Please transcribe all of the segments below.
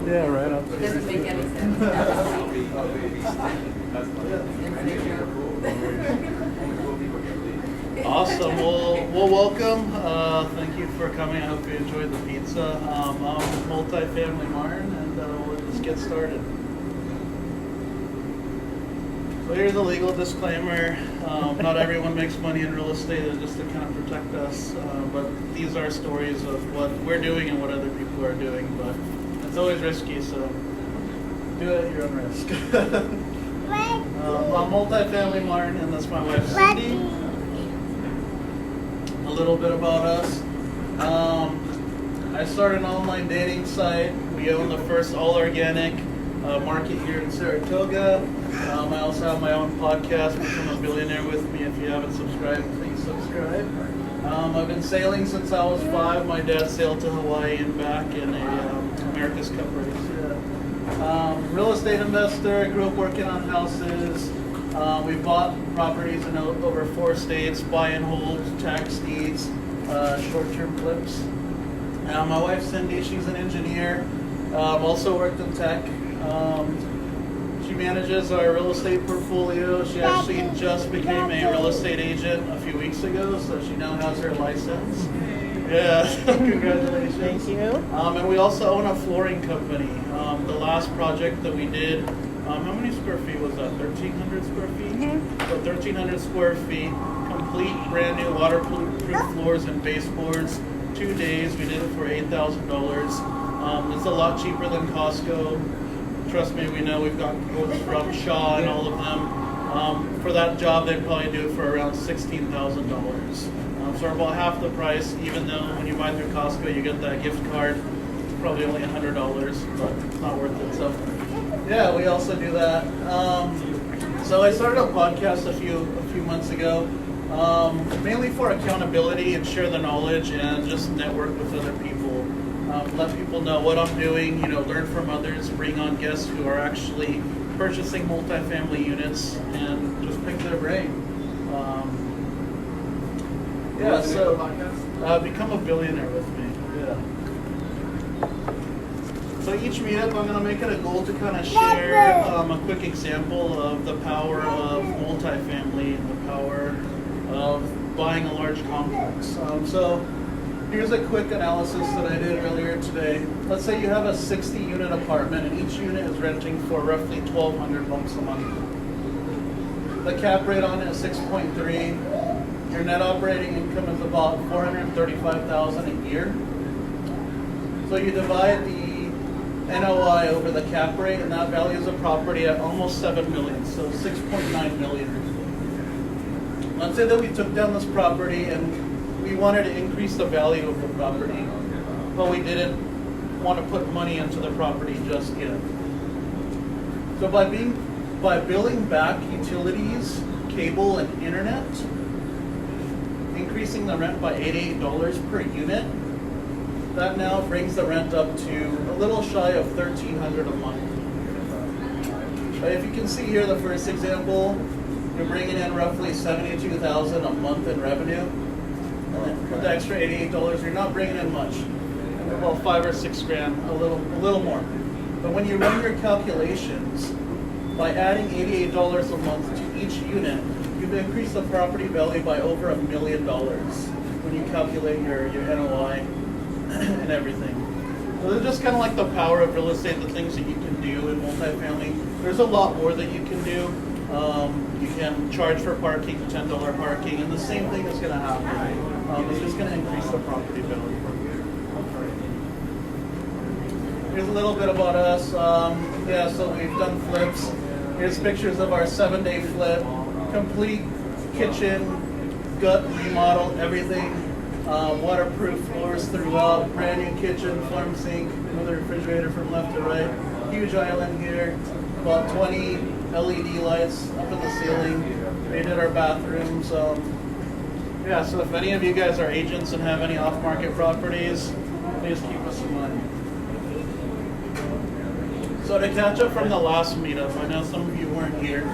Yeah, right up. It doesn't make any sense. Awesome. Well, welcome. Thank you for coming. I hope you enjoyed the pizza. I'm Multifamily Martin, and let's get started. So here's a legal disclaimer. Not everyone makes money in real estate, and just to kind of protect us. But these are stories of what we're doing and what other people are doing. But it's always risky, so do it at your own risk. I'm Multifamily Martin, and that's my wife Cindy. A little bit about us. I started an online dating site. We own the first all-organic market here in Saratoga. I also have my own podcast, Become a Billionaire with me. If you haven't subscribed, please subscribe. I've been sailing since I was 5. My dad sailed to Hawaii and back in a America's Cup race. Yeah. Real estate investor. Grew up working on houses. We bought properties in over 4 states, buy and hold, tax deeds, short-term flips. My wife Cindy, she's an engineer. Also worked in tech. She manages our real estate portfolio. She actually just became a real estate agent a few weeks ago, so she now has her license. Yeah, congratulations. Thank you. And we also own a flooring company. The last project that we did, how many square feet was that? 1,300 square feet? Mm-hmm. So 1,300 square feet, complete brand new waterproof floors and baseboards. 2 days, we did it for $8,000. It's a lot cheaper than Costco. Trust me, we know. We've got quotes from Shaw and all of them. For that job, they'd probably do it for around $16,000. So about half the price, even though when you buy through Costco, you get that gift card. It's probably only $100, but it's not worth it. So yeah, we also do that. So I started a podcast a few months ago, mainly for accountability and share the knowledge and just network with other people. Let people know what I'm doing, learn from others, bring on guests who are actually purchasing multifamily units and just pick their brain. So become a billionaire with me. Yeah. So each meetup, I'm going to make it a goal to kind of share a quick example of the power of multifamily and the power of buying a large complex. So here's a quick analysis that I did earlier today. Let's say you have a 60-unit apartment, and each unit is renting for roughly $1,200 a month. The cap rate on it is 6.3. Your net operating income is about $435,000 a year. So you divide the NOI over the cap rate, and that values the property at almost $7 million, so $6.9 million. Let's say that we took down this property and we wanted to increase the value of the property, but we didn't want to put money into the property just yet. So by billing back utilities, cable, and internet, increasing the rent by $88 per unit, that now brings the rent up to a little shy of $1,300 a month. If you can see here, the first example, you're bringing in roughly $72,000 a month in revenue. With the extra $88, you're not bringing in much. About $5 or $6 grand, a little more. But when you run your calculations, by adding $88 a month to each unit, you've increased the property value by over $1 million when you calculate your NOI and everything. So it's just kind of like the power of real estate, the things that you can do in multifamily. There's a lot more that you can do. You can charge for parking, $10 parking, and the same thing is going to happen. It's just going to increase the property value. Here's a little bit about us. So we've done flips. Here's pictures of our 7-day flip. Complete kitchen, gut remodel, everything. Waterproof floors throughout. Brand new kitchen, farm sink, another refrigerator from left to right. Huge island here. About 20 LED lights up in the ceiling. We did our bathrooms. So if any of you guys are agents and have any off-market properties, please keep us in mind. So to catch up from the last meetup, I know some of you weren't here,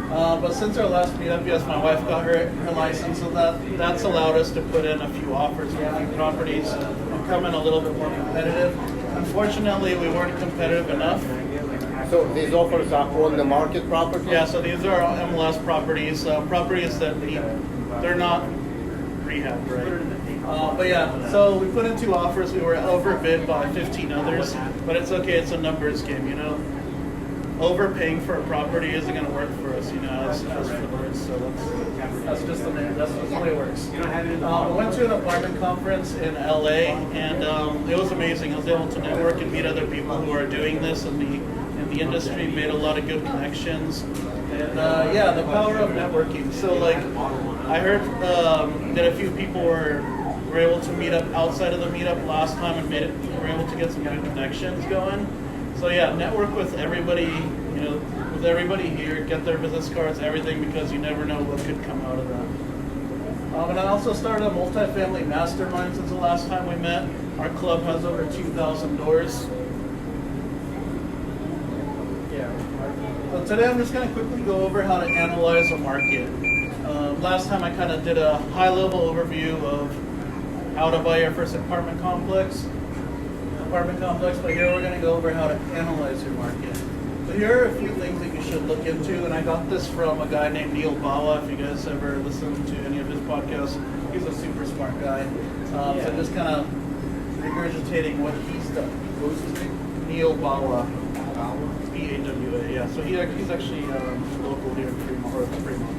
but since our last meetup, yes, my wife got her license, so that's allowed us to put in a few offers on a few properties and come in a little bit more competitive. Unfortunately, we weren't competitive enough. So these offers are on the market properties? Yeah, so these are MLS properties, properties that they're not rehab, right? But yeah, so we put in 2 offers. We were overbid by 15 others, but it's okay. It's a numbers game, you know. Overpaying for a property isn't going to work for us, you know, as flippers. So that's just the way it works. We went to an apartment conference in LA, and it was amazing. I was able to network and meet other people who are doing this in the industry. Made a lot of good connections, and yeah, the power of networking. So like, I heard that a few people were able to meet up outside of the meetup last time and were able to get some good connections going. So yeah, network with everybody, you know, with everybody here, get their business cards, everything, because you never know what could come out of that. And I also started a multifamily mastermind since the last time we met. Our club has over 2,000 doors. Yeah. So today I'm just going to quickly go over how to analyze a market. Last time I kind of did a high-level overview of how to buy your first apartment complex, but here we're going to go over how to analyze your market. So here are a few things that you should look into, and I got this from a guy named Neal Bawa. If you guys ever listen to any of his podcasts, he's a super smart guy. So just kind of regurgitating what he's done. What was his name? Neal Bawa. B-A-W-A, yeah. So he's actually local here in Fremont.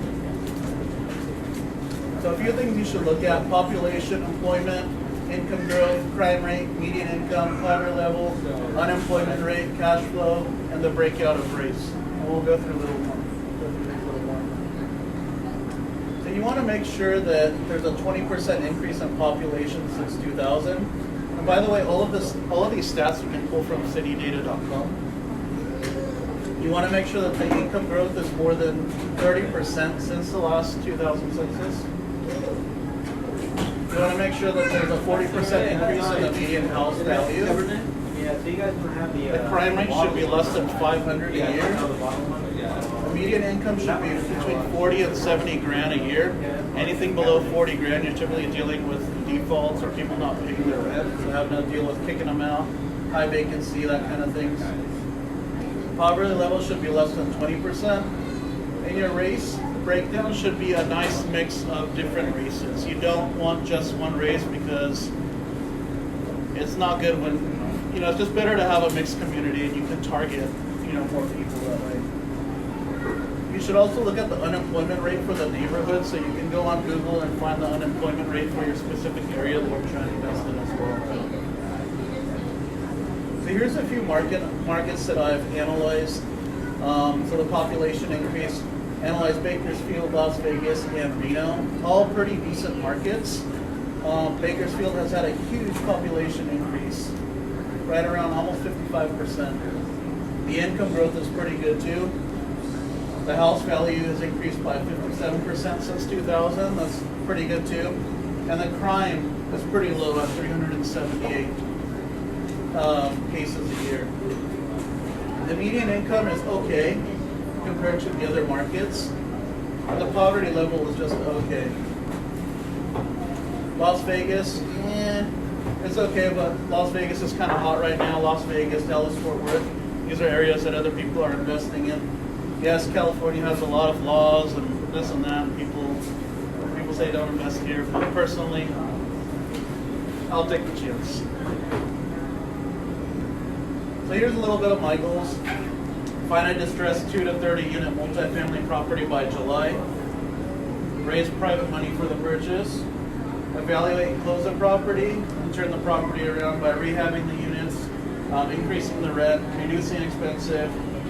So a few things you should look at: population, employment, income growth, crime rate, median income, poverty level, unemployment rate, cash flow, and the breakout of race. And we'll go through a little more. So you want to make sure that there's a 20% increase in population since 2000. And by the way, all of these stats you can pull from citydata.com. You want to make sure that the income growth is more than 30% since the last 2000 census. You want to make sure that there's a 40% increase in the median house value. The crime rate should be less than 500 a year. The median income should be between 40 and 70 grand a year. Anything below 40 grand, you're typically dealing with defaults or people not paying their rent, so having to deal with kicking them out, high vacancy, that kind of things. Poverty level should be less than 20%. And your race breakdown should be a nice mix of different races. You don't want just one race because it's not good when, you know, it's just better to have a mixed community and you can target, you know, more people that way. You should also look at the unemployment rate for the neighborhood, so you can go on Google and find the unemployment rate for your specific area that you're trying to invest in as well. So here's a few markets that I've analyzed. So the population increase. Analyzed Bakersfield, Las Vegas, and Reno. All pretty decent markets. Bakersfield has had a huge population increase, right around almost 55%. The income growth is pretty good too. The house value has increased by 57% since 2000. That's pretty good too. And the crime is pretty low at 378 cases a year. The median income is okay compared to the other markets. The poverty level is just okay. Las Vegas, it's okay, but Las Vegas is kind of hot right now. Las Vegas, Dallas, Fort Worth, these are areas that other people are investing in. Yes, California has a lot of laws and this and that. People say don't invest here, but personally, I'll take the chance. So here's a little bit of my goals. Find a distressed 2 to 30 unit multifamily property by July. Raise private money for the purchase. Evaluate and close the property and turn the property around by rehabbing the units, increasing the rent, reducing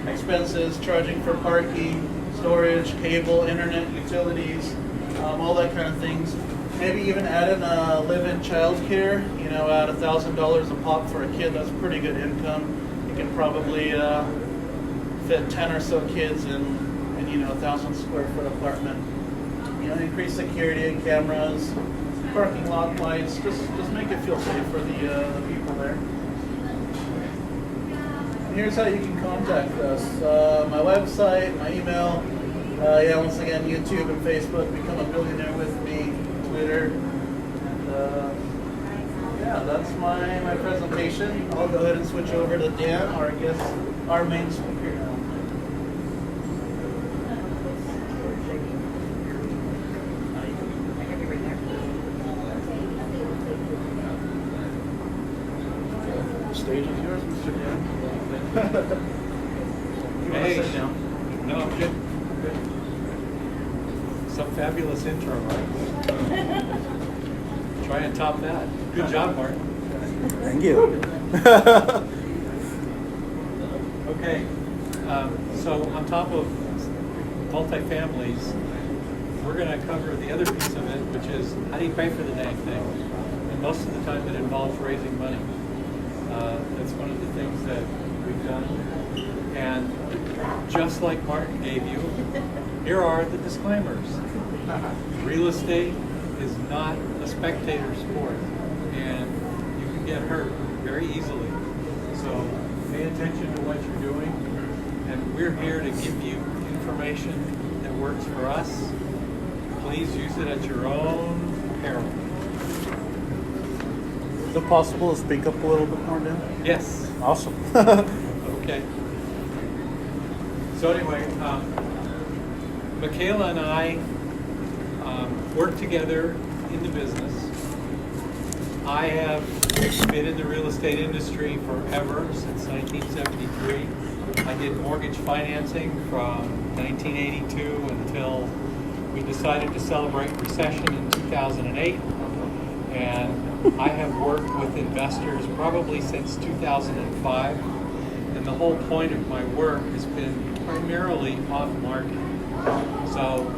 expenses, charging for parking, storage, cable, internet, utilities, all that kind of things. Maybe even add in a live-in childcare, you know, at $1,000 a pop for a kid. That's pretty good income. You can probably fit 10 or so kids in you know, 1,000 square foot apartment. You know, increase security and cameras, parking lot lights, just make it feel safe for the people there. here's how you can contact us. My website, my email. Once again, YouTube and Facebook. Become a billionaire with me. Twitter. And that's my presentation. I'll go ahead and switch over to Dan, our main speaker now. The stage is yours, Mr. Dan. You want to sit down? No, I'm good. Some fabulous intro, right? Try and top that. Good job, Martin. Thank you. Okay, so on top of multifamilies, we're going to cover the other piece of it, which is how do you pay for the dang thing? And most of the time it involves raising money. That's one of the things that we've done. And just like Martin gave you, here are the disclaimers. Real estate is not a spectator sport, and you can get hurt very easily. So pay attention to what you're doing, and we're here to give you information that works for us. Please use it at your own peril. Is it possible to speak up a little bit more, Dan? Yes. Awesome. Okay. So anyway, Michaela and I work together in the business. I have been in the real estate industry forever, since 1973. I did mortgage financing from 1982 until we decided to celebrate recession in 2008. And I have worked with investors probably since 2005. And the whole point of my work has been primarily off-market. So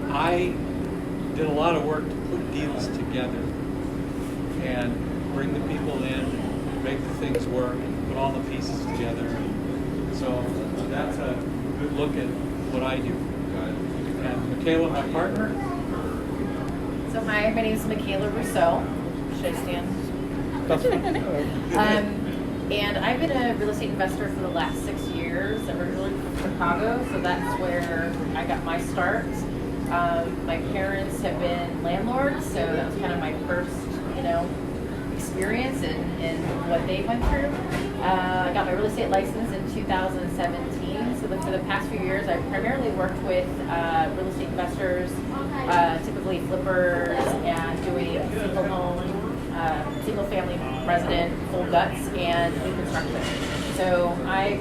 I did a lot of work to put deals together and bring the people in, make the things work, put all the pieces together. So that's a good look at what I do. And Michaela, my partner. So hi, my name is Michaela Rousseau. Should I stand? And I've been a real estate investor for the last 6 years. I'm originally from Chicago, so that's where I got my start. My parents have been landlords, so that was kind of my first, experience in what they went through. I got my real estate license in 2017. So for the past few years, I've primarily worked with real estate investors, typically flippers, and doing single home, single family resident, full guts, and new construction. So I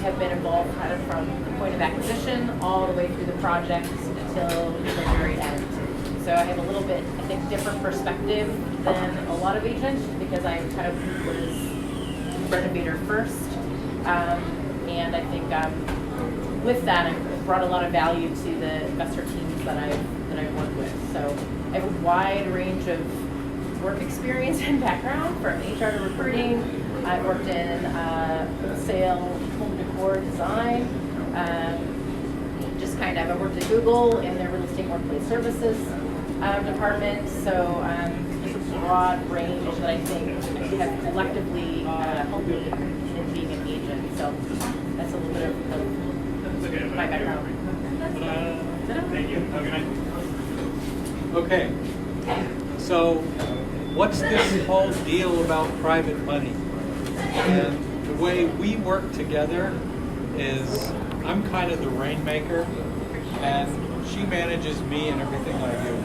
have been involved kind of from the point of acquisition all the way through the project until the very end. So I have a little bit, I think, different perspective than a lot of agents because I kind of was renovator first. And I think with that, I've brought a lot of value to the investor teams that I've worked with. So I have a wide range of work experience and background from HR to recruiting. I've worked in wholesale, home decor design. I worked at Google in their real estate workplace services department. So just a broad range that I think have collectively helped me in being an agent. So that's a little bit of my background. Thank you. Okay. So what's this whole deal about private money? And the way we work together is I'm kind of the rainmaker, and she manages me and everything I do.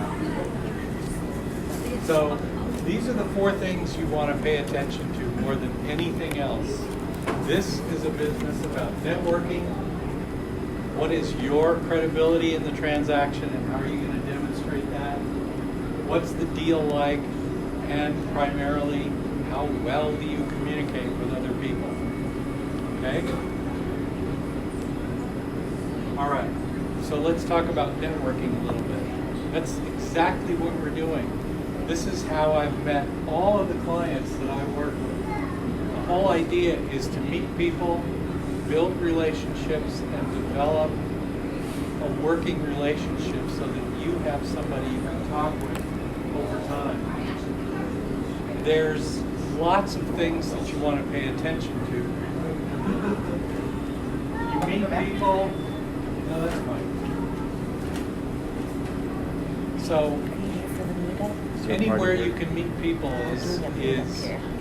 So these are the 4 things you want to pay attention to more than anything else. This is a business about networking. What is your credibility in the transaction, and how are you going to demonstrate that? What's the deal like? And primarily, how well do you communicate with other people? Okay? All right. So let's talk about networking a little bit. That's exactly what we're doing. This is how I've met all of the clients that I work with. The whole idea is to meet people, build relationships, and develop a working relationship so that you have somebody you can talk with over time. There's lots of things that you want to pay attention to. You meet people. No, that's fine. So anywhere you can meet people is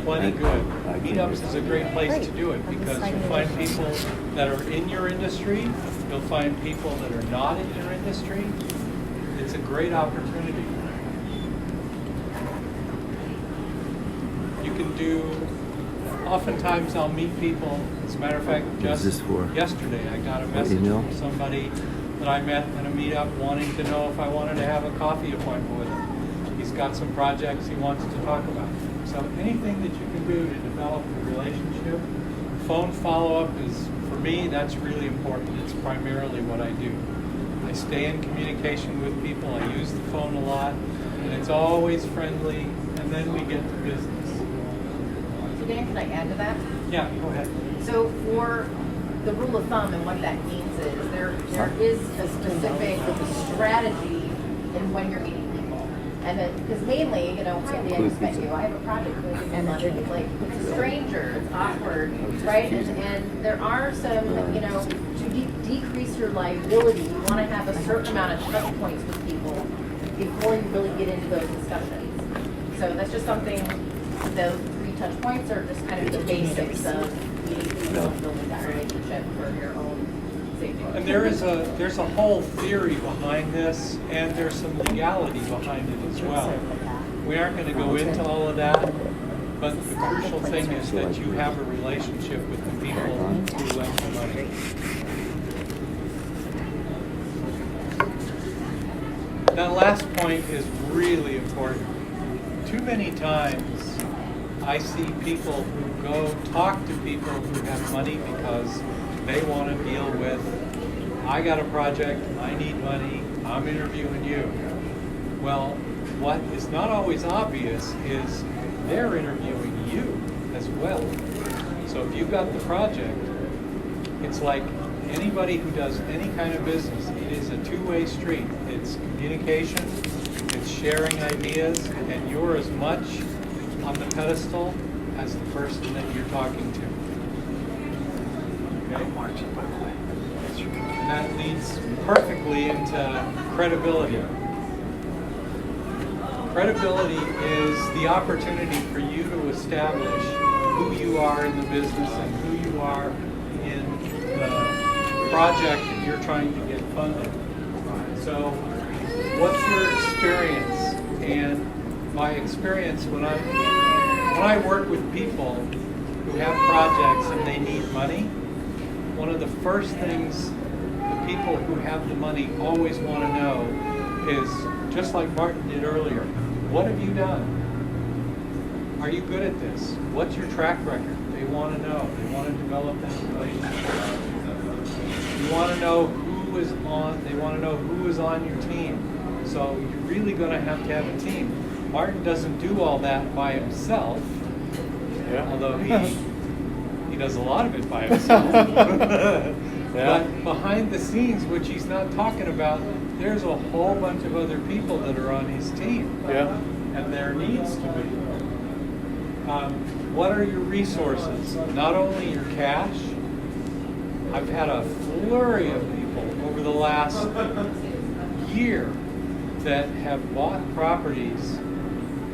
plenty good. Meetups is a great place to do it because you'll find people that are in your industry. You'll find people that are not in your industry. It's a great opportunity. You can do, oftentimes I'll meet people, as a matter of fact, just yesterday I got a message from somebody that I met at a meetup wanting to know if I wanted to have a coffee appointment with him. He's got some projects he wants to talk about. So anything that you can do to develop a relationship, phone follow-up is, for me, that's really important. It's primarily what I do. I stay in communication with people, I use the phone a lot, and it's always friendly, and then we get to business. So Dan, can I add to that? Yeah, go ahead. So for the rule of thumb and what that means is there is a specific strategy in when you're meeting people. And then, because mainly, hi Lee, I just met you, I have a project with you, and it's like, it's a stranger, it's awkward, right? And there are some, to decrease your liability, you want to have a certain amount of touch points with people before you really get into those discussions. So that's just something, those 3 touch points are just kind of the basics of building that relationship for your own safety. And there's a whole theory behind this, and there's some legality behind it as well. We aren't going to go into all of that, but the crucial thing is that you have a relationship with the people who lend you money. That last point is really important. Too many times I see people who go talk to people who have money because they want to deal with, I got a project, I need money, I'm interviewing you. Well, what is not always obvious is they're interviewing you as well. So if you've got the project, it's like anybody who does any kind of business, it is a two-way street. It's communication, it's sharing ideas, and you're as much on the pedestal as the person that you're talking to. Okay? And that leads perfectly into credibility. Credibility is the opportunity for you to establish who you are in the business and who you are in the project that you're trying to get funded. So, what's your experience? And by experience, when I work with people who have projects and they need money, one of the first things the people who have the money always want to know is, just like Martin did earlier, what have you done? Are you good at this? What's your track record? They want to know. They want to develop that relationship. You want to know who is on, they want to know who is on your team. So you're really going to have a team. Martin doesn't do all that by himself, although he does a lot of it by himself. But behind the scenes, which he's not talking about, there's a whole bunch of other people that are on his team. And there needs to be. What are your resources? Not only your cash. I've had a flurry of people over the last year that have bought properties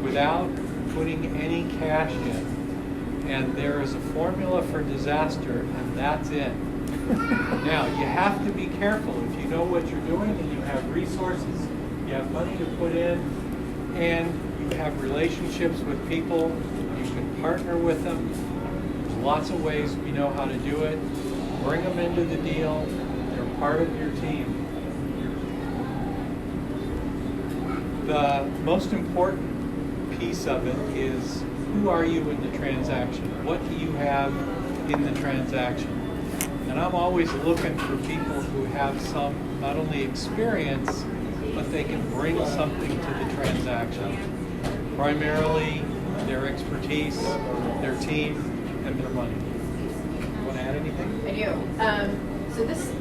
without putting any cash in. And there is a formula for disaster, and that's it. Now, you have to be careful. If you know what you're doing and you have resources, you have money to put in, and you have relationships with people, you can partner with them. There's lots of ways we know how to do it. Bring them into the deal. They're part of your team. The most important piece of it is, who are you in the transaction? What do you have in the transaction? And I'm always looking for people who have some, not only experience, but they can bring something to the transaction. Primarily, their expertise, their team, and their money. You want to add anything? I do. So this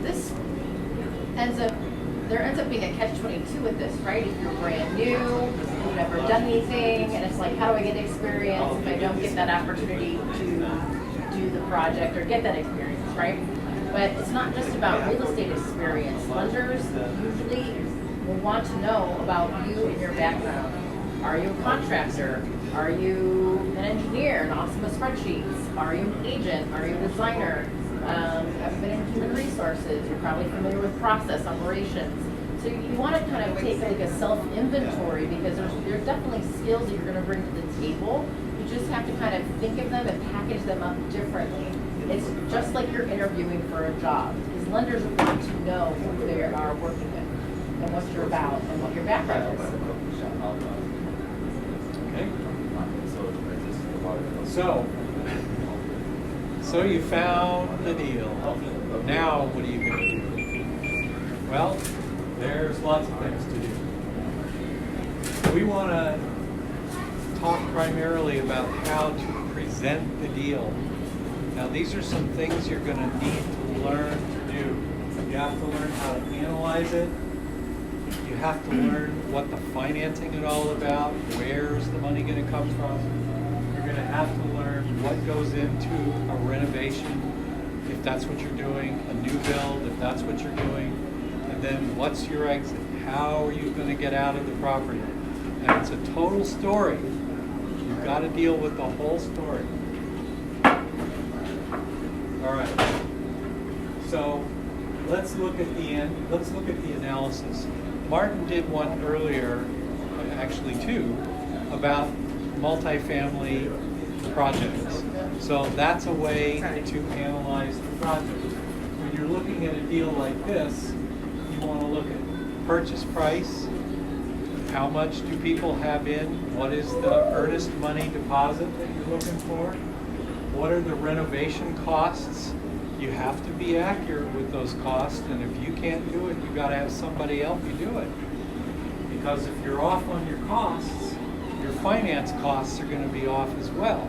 there ends up being a catch-22 with this, right? If you're brand new, you've never done anything, and it's like, how do I get experience if I don't get that opportunity to do the project or get that experience, right? But it's not just about real estate experience. Lenders usually will want to know about you and your background. Are you a contractor? Are you an engineer, an awesome with spreadsheets? Are you an agent? Are you a designer? Have you been in human resources? You're probably familiar with process operations. So you want to kind of take like a self-inventory because there's definitely skills that you're going to bring to the table. You just have to kind of think of them and package them up differently. It's just like you're interviewing for a job because lenders want to know who they are working with and what you're about and what your background is. Okay. So you found the deal. Now what are you going to do? Well, there's lots of things to do. We want to talk primarily about how to present the deal. Now these are some things you're going to need to learn to do. You have to learn how to analyze it. You have to learn what the financing is all about. Where's the money going to come from? You're going to have to learn what goes into a renovation, if that's what you're doing, a new build, if that's what you're doing, and then what's your exit? How are you going to get out of the property? And it's a total story. You've got to deal with the whole story. All right. So let's look at the end. Let's look at the analysis. Martin did one earlier, actually two, about multifamily projects. So that's a way to analyze the project. When you're looking at a deal like this, you want to look at purchase price. How much do people have in? What is the earnest money deposit that you're looking for? What are the renovation costs? You have to be accurate with those costs, and if you can't do it, you've got to have somebody help you do it. Because if you're off on your costs, your finance costs are going to be off as well.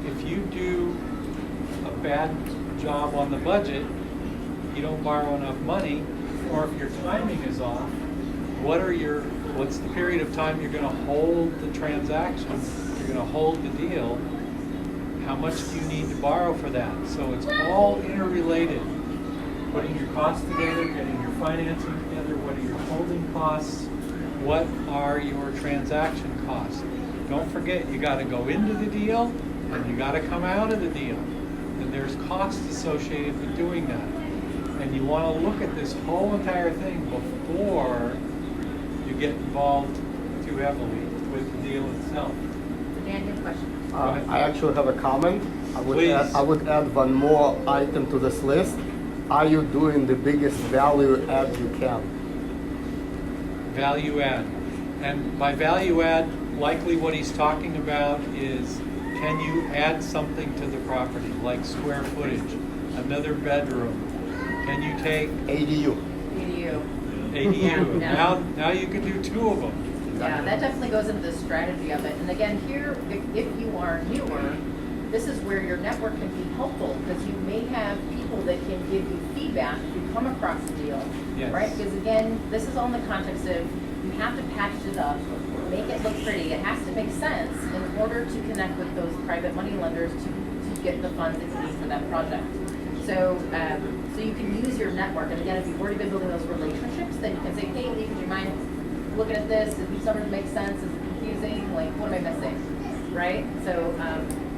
If you do a bad job on the budget, you don't borrow enough money, or if your timing is off, what's the period of time you're going to hold the transaction, you're going to hold the deal, how much do you need to borrow for that? So it's all interrelated. Putting your costs together, getting your financing together, what are your holding costs, what are your transaction costs? Don't forget, you got to go into the deal and you got to come out of the deal. And there's costs associated with doing that. And you want to look at this whole entire thing before you get involved too heavily with the deal itself. Dan, your question. I actually have a comment. Please. I would add one more item to this list. Are you doing the biggest value add you can? Value add. And by value add, likely what he's talking about is, can you add something to the property, like square footage, another bedroom? Can you take ADU. ADU? Yeah. Now you can do two of them. Yeah, that definitely goes into the strategy of it. And again, here, if you are newer, this is where your network can be helpful because you may have people that can give you feedback if you come across a deal, Yes. right? Because again, this is all in the context of you have to package it up, make it look pretty. It has to make sense in order to connect with those private money lenders to get the funds that you need for that project. So, so you can use your network. And again, if you've already been building those relationships, then you can say, hey, Lee, would you mind looking at this? Is it starting to make sense? Is it confusing? Like, what am I missing? Right? So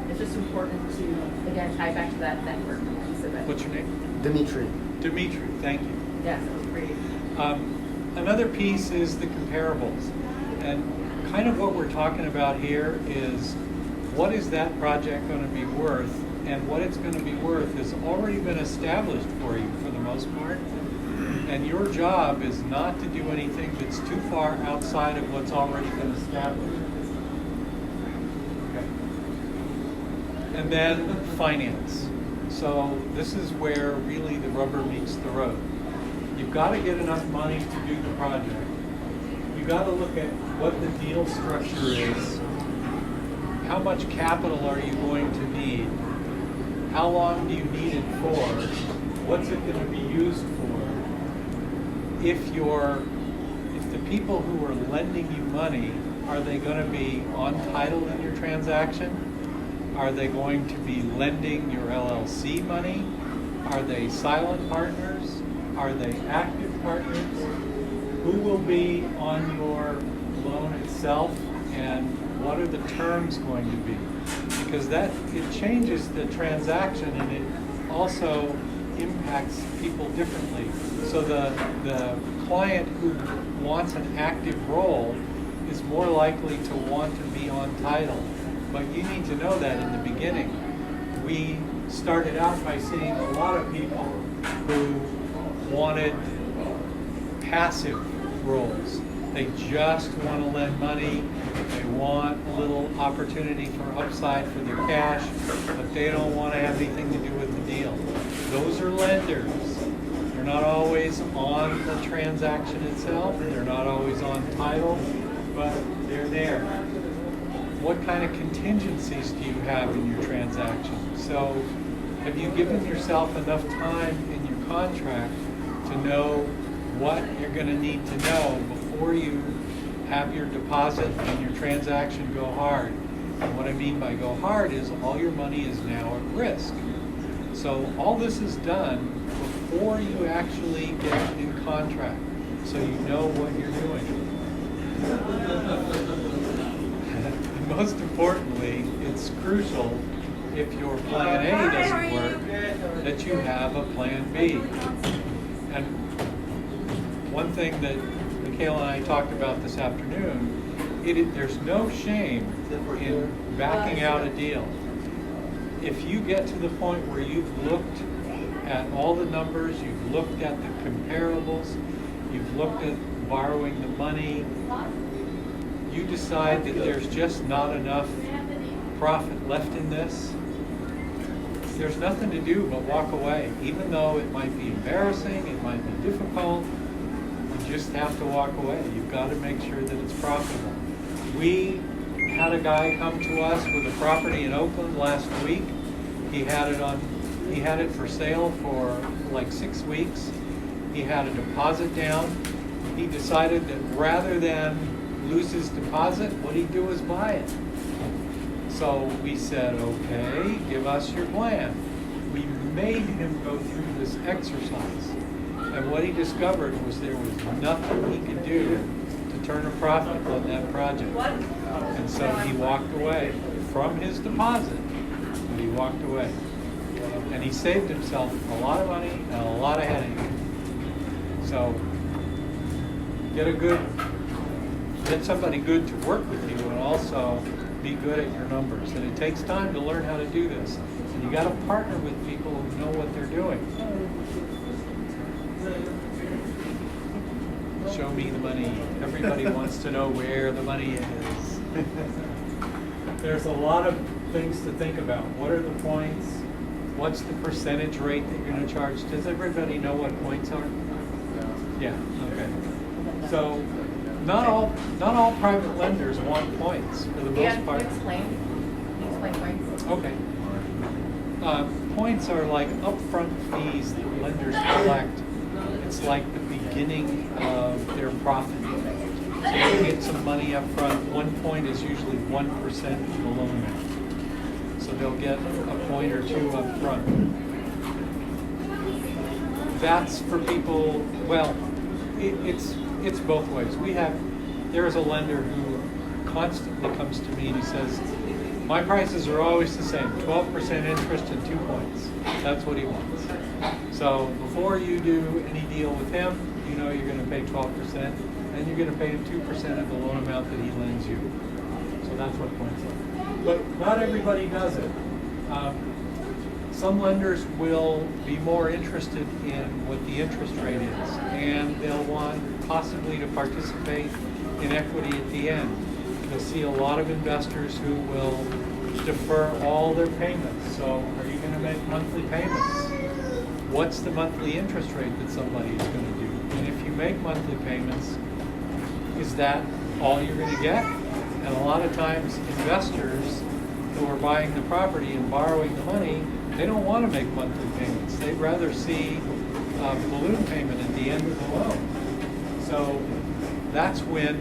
it's just important to, again, tie back to that network piece of it. What's your name? Dimitri. Dimitri, thank you. Yes, that was great. Another piece is the comparables. And kind of what we're talking about here is what is that project going to be worth, and what it's going to be worth has already been established for you for the most part. And your job is not to do anything that's too far outside of what's already been established. Okay. And then finance. So this is where really the rubber meets the road. You've got to get enough money to do the project. You've got to look at what the deal structure is. How much capital are you going to need? How long do you need it for? What's it going to be used for? If the people who are lending you money, are they going to be on title in your transaction? Are they going to be lending your LLC money? Are they silent partners? Are they active partners? Who will be on your loan itself, and what are the terms going to be? Because it changes the transaction, and it also impacts people differently. So the client who wants an active role is more likely to want to be on title. But you need to know that in the beginning. We started out by seeing a lot of people who wanted passive roles. They just want to lend money. They want a little opportunity for upside for their cash, but they don't want to have anything to do with the deal. Those are lenders. They're not always on the transaction itself. They're not always on title, but they're there. What kind of contingencies do you have in your transaction? So have you given yourself enough time in your contract to know what you're going to need to know before you have your deposit and your transaction go hard? And what I mean by go hard is all your money is now at risk. So all this is done before you actually get in contract, so you know what you're doing. And most importantly, it's crucial, if your plan A doesn't work, that you have a plan B. And one thing that Michaela and I talked about this afternoon, there's no shame in backing out a deal. If you get to the point where you've looked at all the numbers, you've looked at the comparables, you've looked at borrowing the money, you decide that there's just not enough profit left in this, there's nothing to do but walk away. Even though it might be embarrassing, it might be difficult, you just have to walk away. You've got to make sure that it's profitable. We had a guy come to us with a property in Oakland last week. He had it for sale for like 6 weeks. He had a deposit down. He decided that rather than lose his deposit, what he'd do is buy it. So we said, okay, give us your plan. We made him go through this exercise. And what he discovered was there was nothing he could do to turn a profit on that project. And so he walked away from his deposit, but he walked away. And he saved himself a lot of money and a lot of headache. So get somebody good to work with you, and also be good at your numbers. And it takes time to learn how to do this. And you got to partner with people who know what they're doing. Show me the money. Everybody wants to know where the money is. There's a lot of things to think about. What are the points? What's the percentage rate that you're going to charge? Does everybody know what points are? Yeah, okay. So not all private lenders want points for the most part. Explain points. Okay. Points are like upfront fees that lenders collect. It's like the beginning of their profit. So they get some money up front. 1 point is usually 1% of the loan amount. So they'll get a point or two up front. That's for people, well, it's both ways. There is a lender who constantly comes to me and he says, my prices are always the same, 12% interest and 2 points. That's what he wants. So before you do any deal with him, you know you're going to pay 12%, and you're going to pay him 2% of the loan amount that he lends you. So that's what points are. But not everybody does it. Some lenders will be more interested in what the interest rate is, and they'll want possibly to participate in equity at the end. You'll see a lot of investors who will defer all their payments. So are you going to make monthly payments? What's the monthly interest rate that somebody is going to do? And if you make monthly payments, is that all you're going to get? And a lot of times investors who are buying the property and borrowing the money, they don't want to make monthly payments. They'd rather see a balloon payment at the end of the loan. So that's when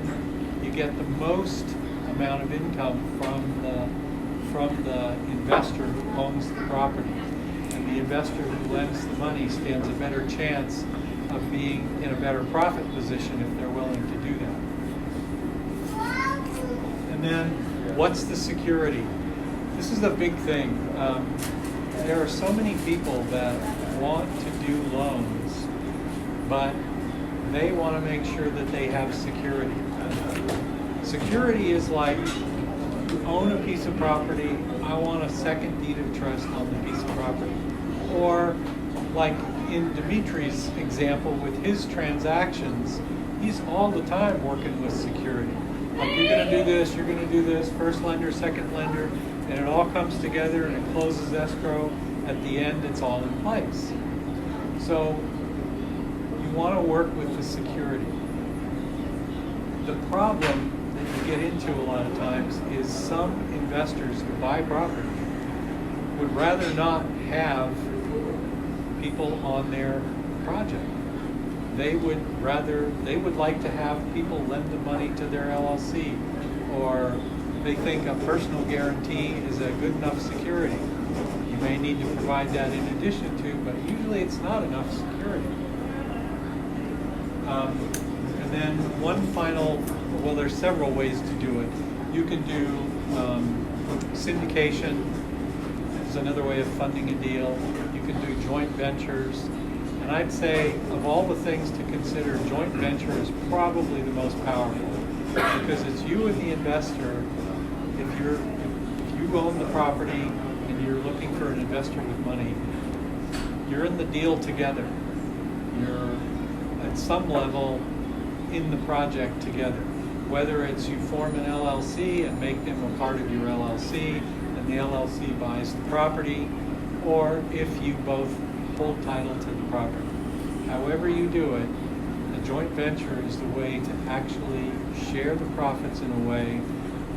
you get the most amount of income from the from the investor who owns the property. And the investor who lends the money stands a better chance of being in a better profit position if they're willing to do that. And then, what's the security? This is the big thing. There are so many people that want to do loans, but they want to make sure that they have security. Security is like, you own a piece of property, I want a second deed of trust on the piece of property. Or like in Dimitri's example with his transactions, he's all the time working with security. Like, you're going to do this, you're going to do this, first lender, second lender, and it all comes together and it closes escrow. At the end, it's all in place. So you want to work with the security. The problem that you get into a lot of times is some investors who buy property would rather not have people on their project. They would like to have people lend the money to their LLC, or they think a personal guarantee is a good enough security. You may need to provide that in addition to, but usually it's not enough security. And then one final, well, there's several ways to do it. You can do syndication is another way of funding a deal. You can do joint ventures. And I'd say of all the things to consider, joint venture is probably the most powerful, because it's you and the investor. If you own the property and you're looking for an investor with money, you're in the deal together. You're at some level in the project together. Whether it's you form an LLC and make them a part of your LLC, and the LLC buys the property, or if you both hold title to the property. However you do it, a joint venture is the way to actually share the profits in a way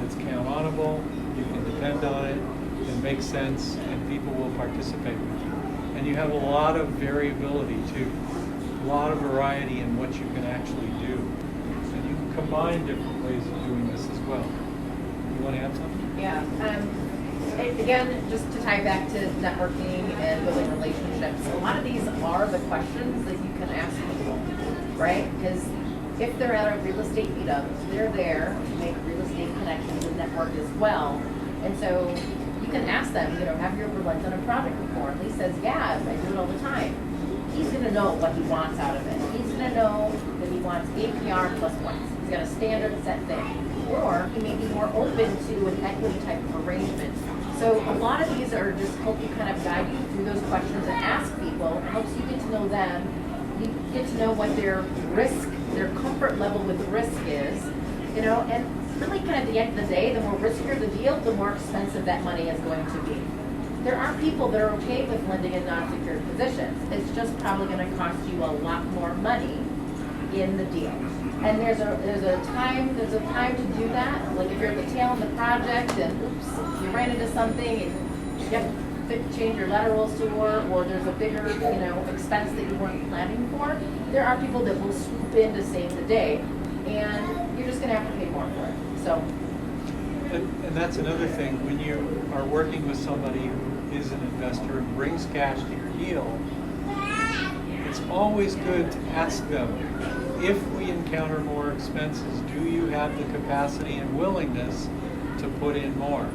that's count-onable, you can depend on it, it makes sense, and people will participate with you. And you have a lot of variability too, a lot of variety in what you can actually do. And you can combine different ways of doing this as well. You want to add something? Yeah. Again, just to tie back to networking and building relationships, a lot of these are the questions that you can ask people, right? Because if they're at a real estate meetup, they're there to make real estate connections and network as well. And so you can ask them, have you ever lent on a project before? And he says, yeah, I do it all the time. He's going to know what he wants out of it. He's going to know that he wants APR plus points. He's got a standard set thing. Or he may be more open to an equity type of arrangement. So a lot of these are just help you kind of guide you through those questions and ask people. It helps you get to know them. You get to know what their risk, their comfort level with risk is, and really kind of at the end of the day, the more riskier the deal, the more expensive that money is going to be. There are people that are okay with lending in non-secured positions. It's just probably going to cost you a lot more money in the deal. And there's a time to do that. Like if you're at the tail of the project and oops, you ran into something and you have to change your laterals to or there's a bigger expense that you weren't planning for. There are people that will swoop in to save the day, and you're just going to have to pay more for it. So. And that's another thing, when you are working with somebody who is an investor and brings cash to your deal, it's always good to ask them, if we encounter more expenses, do you have the capacity and willingness to put in more?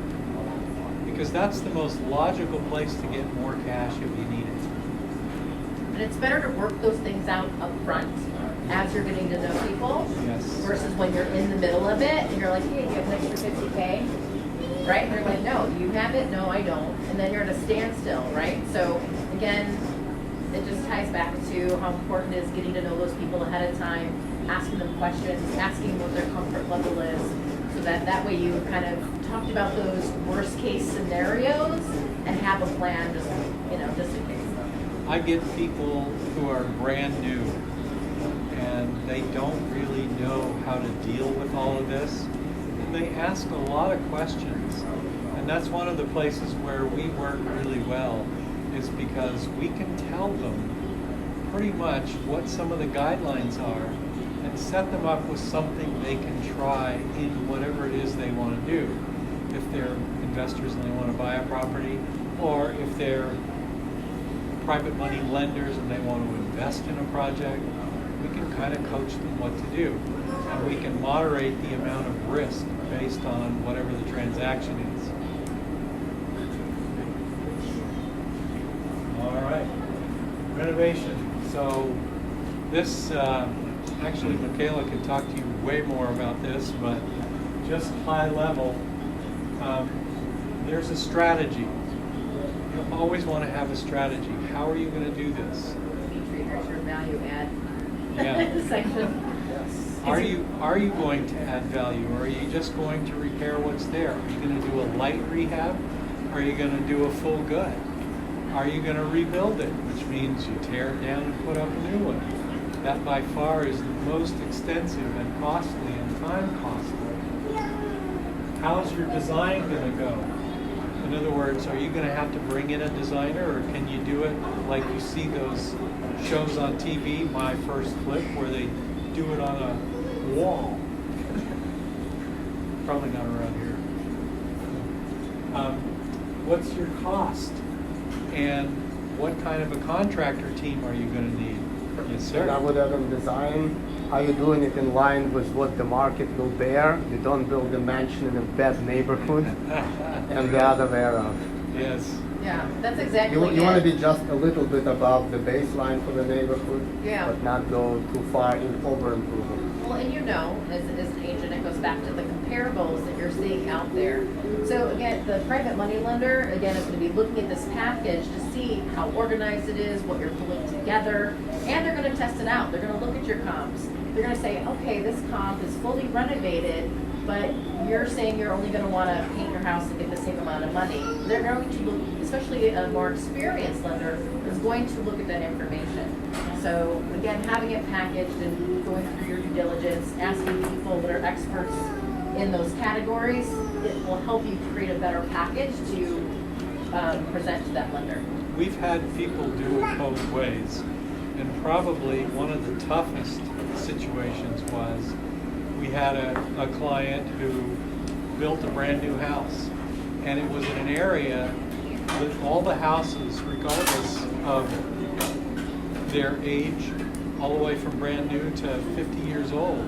Because that's the most logical place to get more cash if you need it. And it's better to work those things out up front as you're getting to know people, Yes. versus when you're in the middle of it and you're like, hey, you have an extra $50K, right? And they're like, no, do you have it? No, I don't. And then you're at a standstill, right? So again, it just ties back to how important it is getting to know those people ahead of time, asking them questions, asking what their comfort level is, so that way you kind of talked about those worst case scenarios and have a plan just in case. I get people who are brand new and they don't really know how to deal with all of this, and they ask a lot of questions. And that's one of the places where we work really well, is because we can tell them pretty much what some of the guidelines are and set them up with something they can try in whatever it is they want to do. If they're investors and they want to buy a property, or if they're private money lenders and they want to invest in a project, we can kind of coach them what to do. And we can moderate the amount of risk based on whatever the transaction is. All right, renovation. So this, actually Michaela can talk to you way more about this, but just high level, there's a strategy. You always want to have a strategy. How are you going to do this? Here's your value add Yeah. section. Are you going to add value, or are you just going to repair what's there? Are you going to do a light rehab? Are you going to do a full gut? Are you going to rebuild it, which means you tear it down and put up a new one? That by far is the most extensive and costly and time costly. How's your design going to go? In other words, are you going to have to bring in a designer, or can you do it like you see those shows on TV, My First Flip, where they do it on a wall? Probably not around here. What's your cost? And what kind of a contractor team are you going to need? Yes, sir. And I would add on design, are you doing it in line with what the market will bear? You don't build a mansion in a bad neighborhood and the other way around. Yes. Yeah, that's exactly You want to be just a little bit above the baseline for the neighborhood, Yeah. but not go too far in over improvement. Well, and you know, as an agent, it goes back to the comparables that you're seeing out there. So again, the private money lender, again, is going to be looking at this package to see how organized it is, what you're pulling together, and they're going to test it out. They're going to look at your comps. They're going to say, okay, this comp is fully renovated, but you're saying you're only going to want to paint your house and get the same amount of money. They're going to look, especially a more experienced lender, is going to look at that information. So again, having it packaged and going through your due diligence, asking people that are experts in those categories, it will help you create a better package to present to that lender. We've had people do it both ways, and probably one of the toughest situations was we had a client who built a brand new house, and it was in an area that all the houses, regardless of their age, all the way from brand new to 50 years old,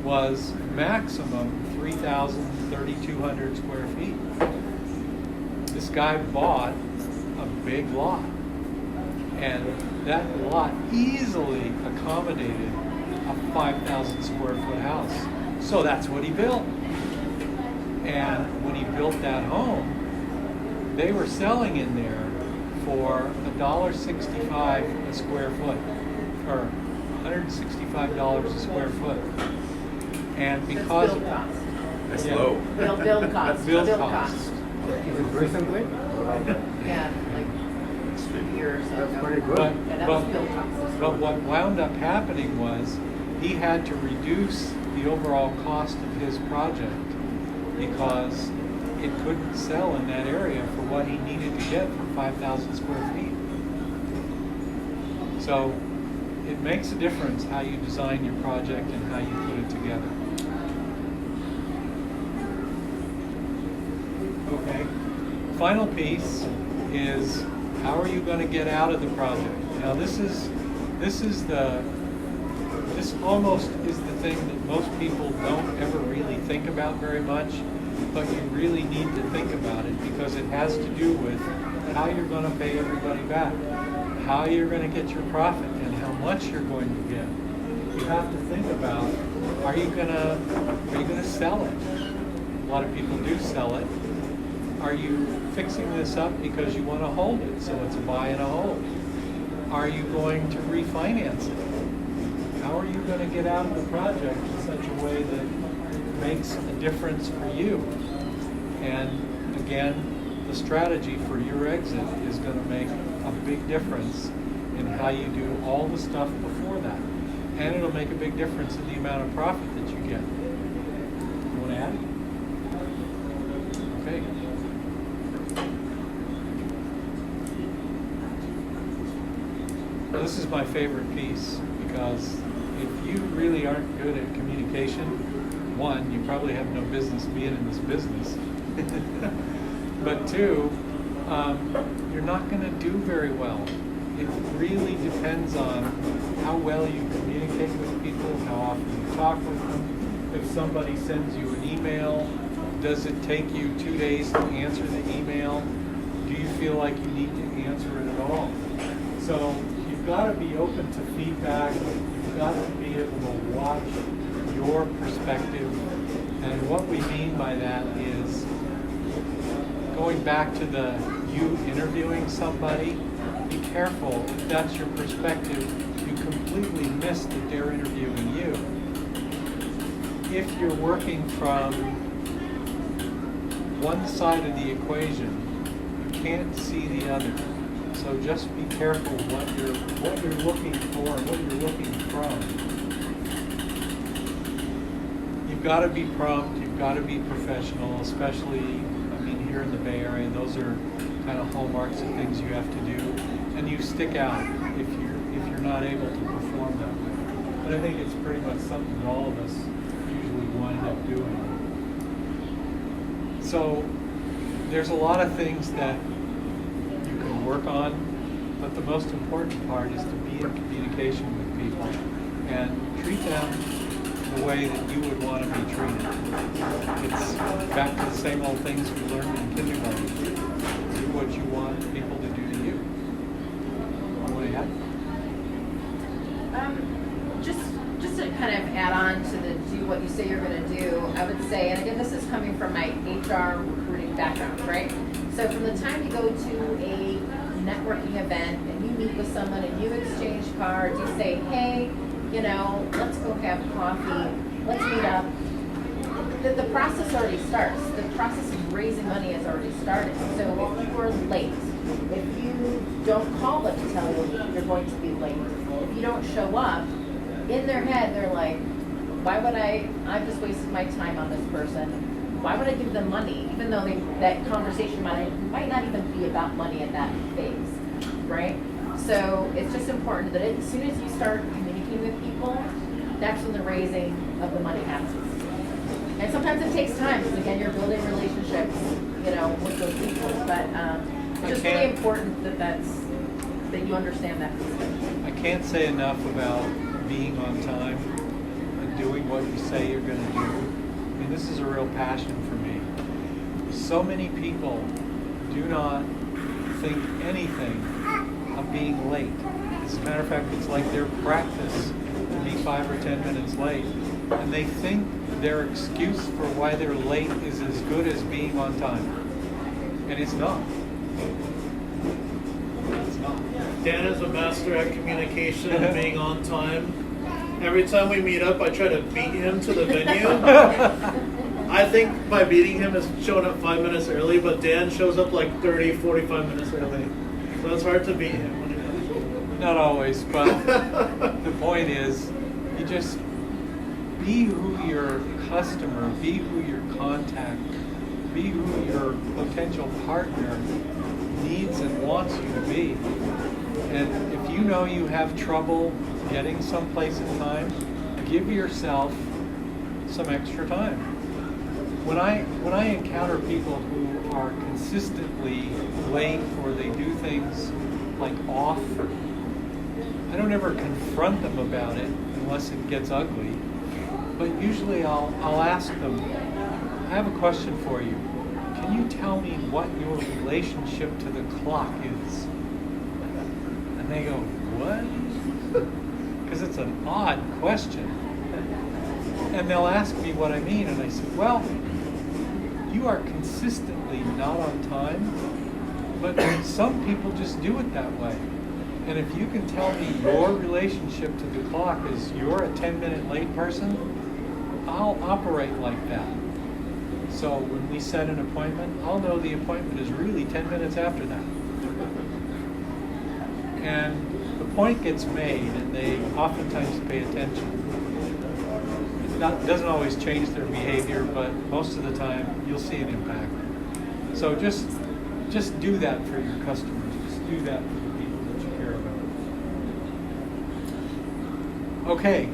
was maximum 3,200 square feet. This guy bought a big lot, and that lot easily accommodated a 5,000 square foot house. So that's what he built. And when he built that home, they were selling in there for $1.65 a square foot, or $165 a square foot. And That's because build cost. That's Yeah. low. Build cost. Build cost. Is it recently? Yeah, like a year or so That's ago. pretty good. Yeah, that was build cost. But what wound up happening was he had to reduce the overall cost of his project because it couldn't sell in that area for what he needed to get for 5,000 square feet. So it makes a difference how you design your project and how you put it together. Okay. Final piece is how are you going to get out of the project? Now this almost is the thing that most people don't ever really think about very much, but you really need to think about it because it has to do with how you're going to pay everybody back, how you're going to get your profit, and how much you're going to get. You have to think about, are you going to sell it? A lot of people do sell it. Are you fixing this up because you want to hold it, so it's a buy and a hold? Are you going to refinance it? How are you going to get out of the project in such a way that makes a difference for you? And again, the strategy for your exit is going to make a big difference in how you do all the stuff before that. And it'll make a big difference in the amount of profit that you get. You want to add? Okay. This is my favorite piece because if you really aren't good at communication, one, you probably have no business being in this business. But two, you're not going to do very well. It really depends on how well you communicate with people, how often you talk with them. If somebody sends you an email, does it take you 2 days to answer the email? Do you feel like you need to answer it at all? So you've got to be open to feedback. You've got to be able to watch your perspective. And what we mean by that is going back to the you interviewing somebody, be careful if that's your perspective, you completely miss that they're interviewing you. If you're working from one side of the equation, you can't see the other. So just be careful what you're looking for and what you're looking from. You've got to be prompt, you've got to be professional, especially, here in the Bay Area. Those are kind of hallmarks of things you have to do. And you stick out if you're not able to perform that way. But I think it's pretty much something that all of us usually wind up doing. So there's a lot of things that you can work on, but the most important part is to be in communication with people and treat them the way that you would want to be treated. It's back to the same old things we learned in kindergarten. Do what you want people to do to you. What do you have? Just to kind of add on to the do what you say you're going to do, I would say, and again, this is coming from my HR recruiting background, right? So from the time you go to a networking event and you meet with someone and you exchange cards, you say, hey, let's go have coffee, let's meet up. The process already starts. The process of raising money has already started. So if you are late, if you don't call them to tell you you're going to be late, if you don't show up, in their head they're like, why would I've just wasted my time on this person. Why would I give them money? Even though that conversation might not even be about money at that phase, right? So it's just important that as soon as you start communicating with people, that's when the raising of the money happens. And sometimes it takes time because again, you're building relationships, with those people. But it's just really important that you understand that piece. I can't say enough about being on time and doing what you say you're going to do. This is a real passion for me. So many people do not think anything of being late. As a matter of fact, it's like their practice to be 5 or 10 minutes late. And they think their excuse for why they're late is as good as being on time. And it's not. It's not. Dan is a master at communication and being on time. Every time we meet up, I try to beat him to the venue. I think by beating him is showing up 5 minutes early, but Dan shows up like 30, 45 minutes early. So it's hard to beat him. Not always, but the point is, you just be who your customer, be who your contact, be who your potential partner needs and wants you to be. And if you know you have trouble getting someplace in time, give yourself some extra time. When I encounter people who are consistently late or they do things like off, I don't ever confront them about it unless it gets ugly. But usually I'll ask them, I have a question for you. Can you tell me what your relationship to the clock is? And they go, what? Because it's an odd question. And they'll ask me what I mean, and I say, well, you are consistently not on time, but some people just do it that way. And if you can tell me your relationship to the clock is you're a 10-minute late person, I'll operate like that. So when we set an appointment, I'll know the appointment is really 10 minutes after that. And the point gets made, and they oftentimes pay attention. It doesn't always change their behavior, but most of the time you'll see an impact. So just do that for your customers. Just do that for the people that you care about. Okay,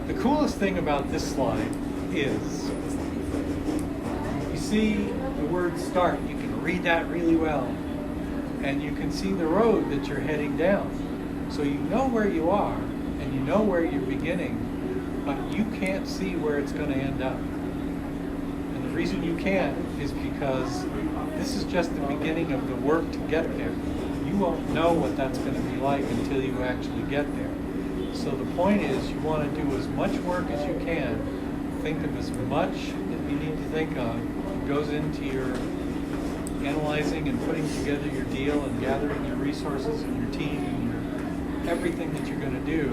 the coolest thing about this slide is, you see the word start. You can read that really well. And you can see the road that you're heading down. So you know where you are, and you know where you're beginning, but you can't see where it's going to end up. And the reason you can't is because this is just the beginning of the work to get there. You won't know what that's going to be like until you actually get there. So the point is, you want to do as much work as you can. Think of as much that you need to think of. It goes into your analyzing and putting together your deal and gathering your resources and your team and your everything that you're going to do.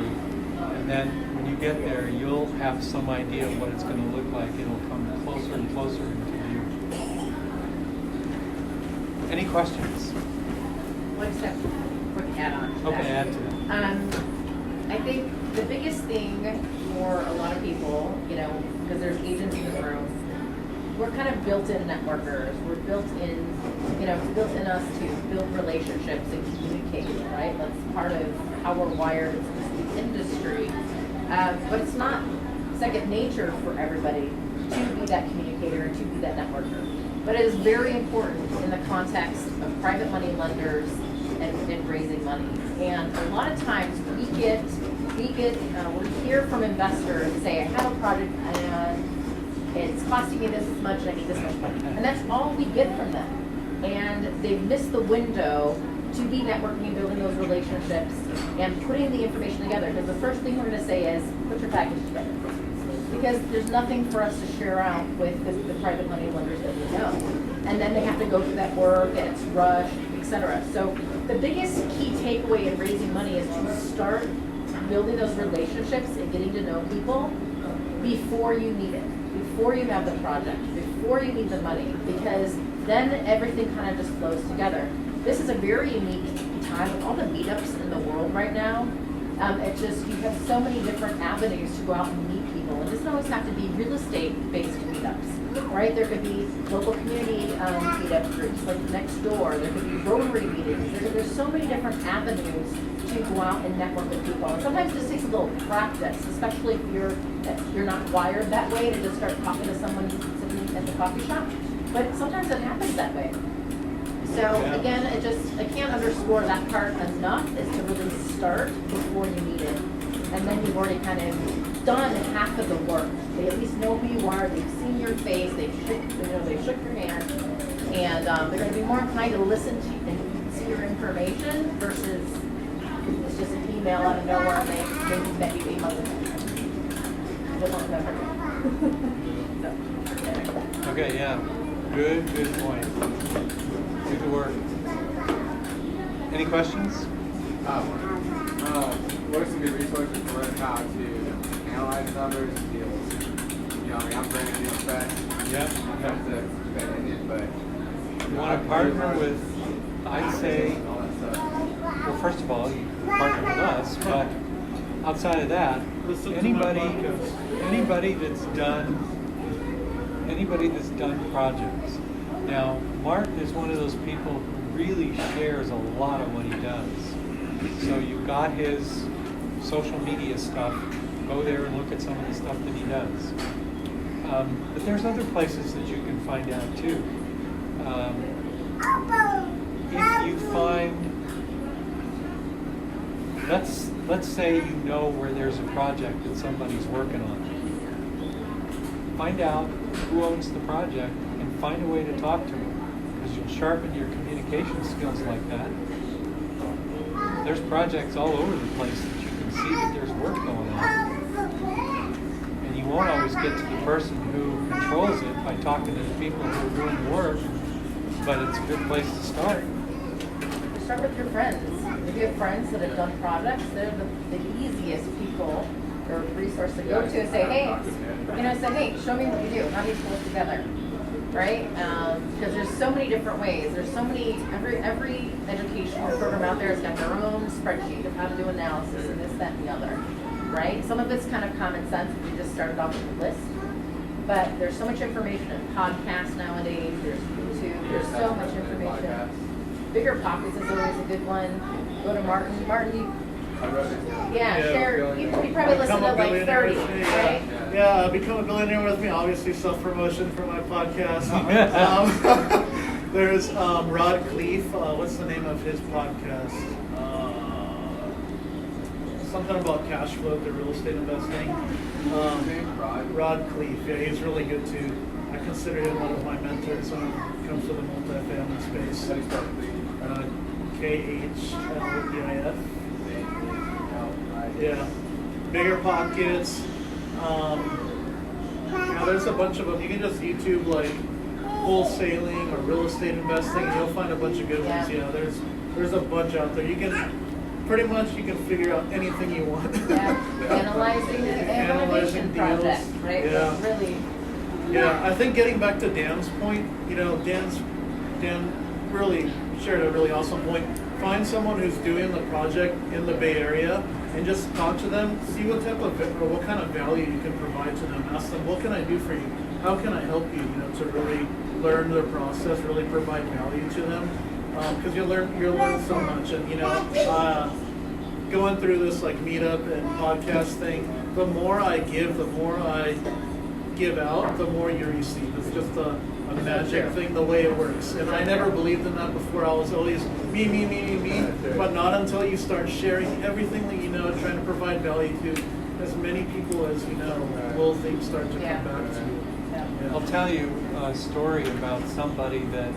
And then when you get there, you'll have some idea of what it's going to look like. It'll come closer and closer into view. Any questions? One step, quick add-on to that. Okay, add to that. I think the biggest thing for a lot of people, because there's agents in the room, we're kind of built-in networkers. We're built-in, it's built in us to build relationships and communicate, right? That's part of how we're wired. It's just the industry. But it's not second nature for everybody to be that communicator and to be that networker. But it is very important in the context of private money lenders and raising money. And a lot of times we hear from investors say, I have a project and it's costing me this much, I need this much money. And that's all we get from them. And they've missed the window to be networking and building those relationships and putting the information together. Because the first thing we're going to say is, put your package together. Because there's nothing for us to share out with the private money lenders that we know. And then they have to go through that work and it's rushed, etc. So the biggest key takeaway in raising money is to start building those relationships and getting to know people before you need it, before you have the project, before you need the money, because then everything kind of just flows together. This is a very unique time with all the meetups in the world right now. It's just, you have so many different avenues to go out and meet people. It doesn't always have to be real estate-based meetups, right? There could be local community meetup groups like next door. There could be Rotary meetings. There's so many different avenues to go out and network with people. And sometimes it just takes a little practice, especially if you're not wired that way to just start talking to someone sitting at the coffee shop. But sometimes it happens that way. So again, I can't underscore that part enough, is to really start before you need it. And then you've already kind of done half of the work. They at least know who you are, they've seen your face, they shook your hand, and they're going to be more inclined to listen to you and see your information versus it's just an email out of nowhere and they met you 8 months ago. They don't remember. So, Okay, yeah. Good point. Do the work. Any questions? What are some good resources to learn how to analyze numbers and deals? I'm brand new fresh. Yeah. That's the opinion, but You want to partner with, I'd say, all that stuff. well, first of all, you partner with us, but outside of that, Listen to my anybody podcast. that's done projects. Now, Mark is one of those people who really shares a lot of what he does. So you got his social media stuff. Go there and look at some of the stuff that he does. But there's other places that you can find out too. If you find, let's say you know where there's a project that somebody's working on. Find out who owns the project and find a way to talk to them, because you'll sharpen your communication skills like that. There's projects all over the place that you can see that there's work going on. And you won't always get to the person who controls it by talking to the people who are doing the work, but it's a good place to start. start with your friends. If you have friends that have done projects, they're the easiest people or resource to go to and say, hey, show me what you do. How do you pull it together? Right? Because there's so many different ways. There's so many, every educational program out there has got their own spreadsheet of how to do analysis and this, that, and the other. Right? Some of it's kind of common sense if you just started off with a list. But there's so much information in podcasts nowadays. There's YouTube. There's so much information. Bigger Pockets is always a good one. Go to Martin. Martin, you share. You probably listen to like 30, right? Yeah, become a billionaire with me. Obviously, self-promotion for my podcast. There's Rod Cleef. What's the name of his podcast? Something about cash flow to real estate investing. Rod Cleef. Yeah, he's really good too. I consider him one of my mentors when it comes to the multifamily space. KHLEIF. Yeah. Bigger Pockets. Yeah, there's a bunch of them. You can just YouTube like wholesaling or real estate investing, and you'll find a bunch of good ones. Yeah, there's a bunch out there. You can pretty much figure out anything you want. Yeah, analyzing the renovation project, right? Yeah. It's really. Yeah, I think getting back to Dan's point, Dan really shared a really awesome point. Find someone who's doing the project in the Bay Area and just talk to them, see what type of or what kind of value you can provide to them. Ask them, what can I do for you? How can I help you? To really learn their process, really provide value to them. Because you'll learn so much. And going through this like Meetup and podcast thing, the more I give, the more I give out, the more you receive. It's just a magic thing, the way it works. And I never believed in that before. I was always me. But not until you start sharing everything that you know, trying to provide value to as many people as you know, will things start to come back to you. Yeah. I'll tell you a story about somebody that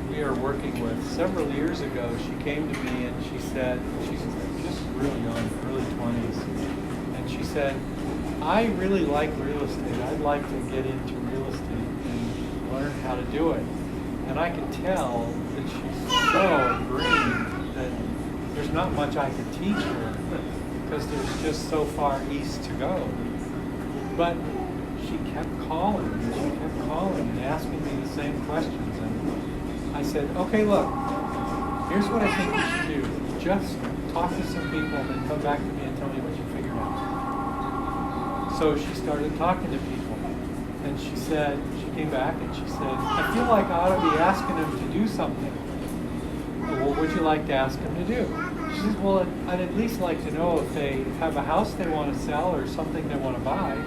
we are working with. Several years ago, she came to me and she said, she's just really young, early 20s, and she said, I really like real estate. I'd like to get into real estate and learn how to do it. And I could tell that she's so green that there's not much I could teach her because there's just so far east to go. But she kept calling and asking me the same questions. And I said, okay, look, here's what I think you should do. Just talk to some people and then come back to me and tell me what you figured out. So she started talking to people. And she came back and she said, I feel like I ought to be asking them to do something. Well, what would you like to ask them to do? She says, well, I'd at least like to know if they have a house they want to sell or something they want to buy.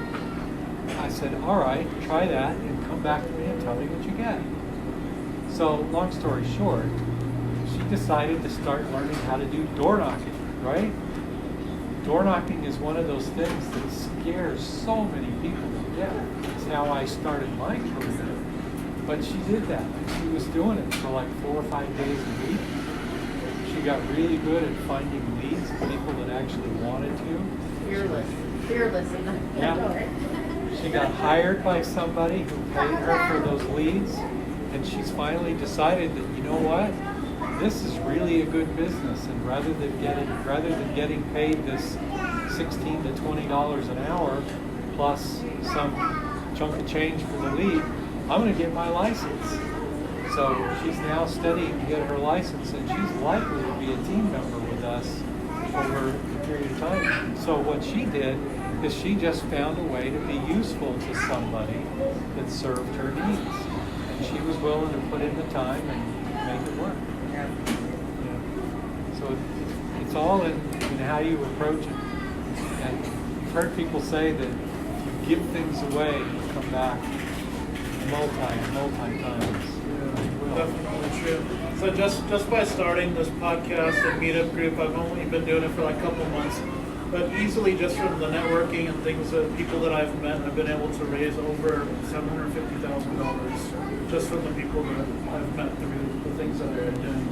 I said, all right, try that and come back to me and tell me what you get. So, long story short, she decided to start learning how to do door knocking, right? Door knocking is one of those things that scares so many people to death. It's how I started my career. But she did that. She was doing it for like 4 or 5 days a week. She got really good at finding leads, people that actually wanted to. Fearless in that door. She got hired by somebody who paid her for those leads, and she's finally decided that, you know what, this is really a good business, and rather than getting paid this $16 to $20 an hour plus some chunk of change for the lead, I'm going to get my license. So she's now studying to get her license, and she's likely to be a team member with us over a period of time. So what she did is she just found a way to be useful to somebody that served her needs. And she was willing to put in the time and make it work. Yeah. So it's all in how you approach it. And you've heard people say that if you give things away, you come back multi times. Definitely true. So just by starting this podcast and Meetup group, I've only been doing it for like a couple months. But easily, just from the networking and things that people that I've met, I've been able to raise over $750,000 just from the people that I've met through the things that I've been doing.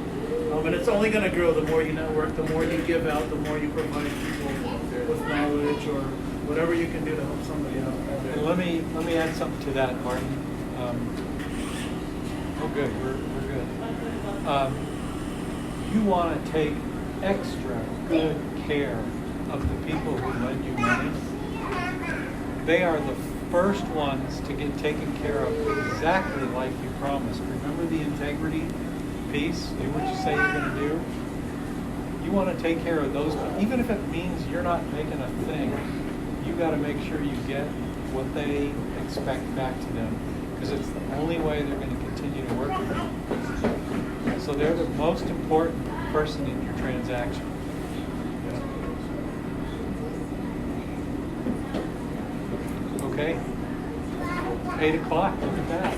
And it's only going to grow the more you network, the more you give out, the more you provide people with knowledge or whatever you can do to help somebody out. And let me add something to that, Martin. Good. We're good. You want to take extra good care of the people who lend you money. They are the first ones to get taken care of exactly like you promised. Remember the integrity piece? Do what you say you're going to do. You want to take care of those, even if it means you're not making a thing. You got to make sure you get what they expect back to them, because it's the only way they're going to continue to work with you. So they're the most important person in your transaction. Okay? 8 o'clock, look at that.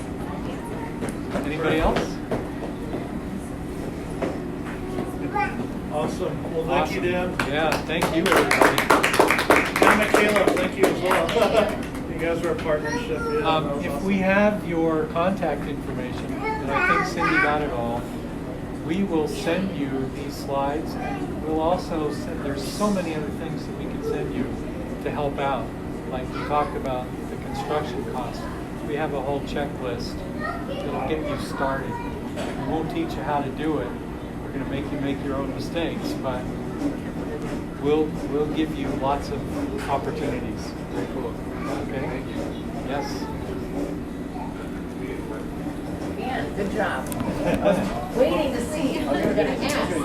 Anybody else? Awesome. Well, thank you, Dan. Yeah, thank you, everybody. And Michaela, thank you as well. You guys were a partnership. Yeah, that was If awesome. we have your contact information, and I think Cindy got it all, we will send you these slides, and we'll also send, there's so many other things that we can send you to help out. Like we talked about the construction costs. We have a whole checklist that'll get you started. We won't teach you how to do it. We're going to make you make your own mistakes, but we'll give you lots of opportunities. Very cool. Okay? Thank you. Yes. Man, good job. I was waiting to see if you were going to ask.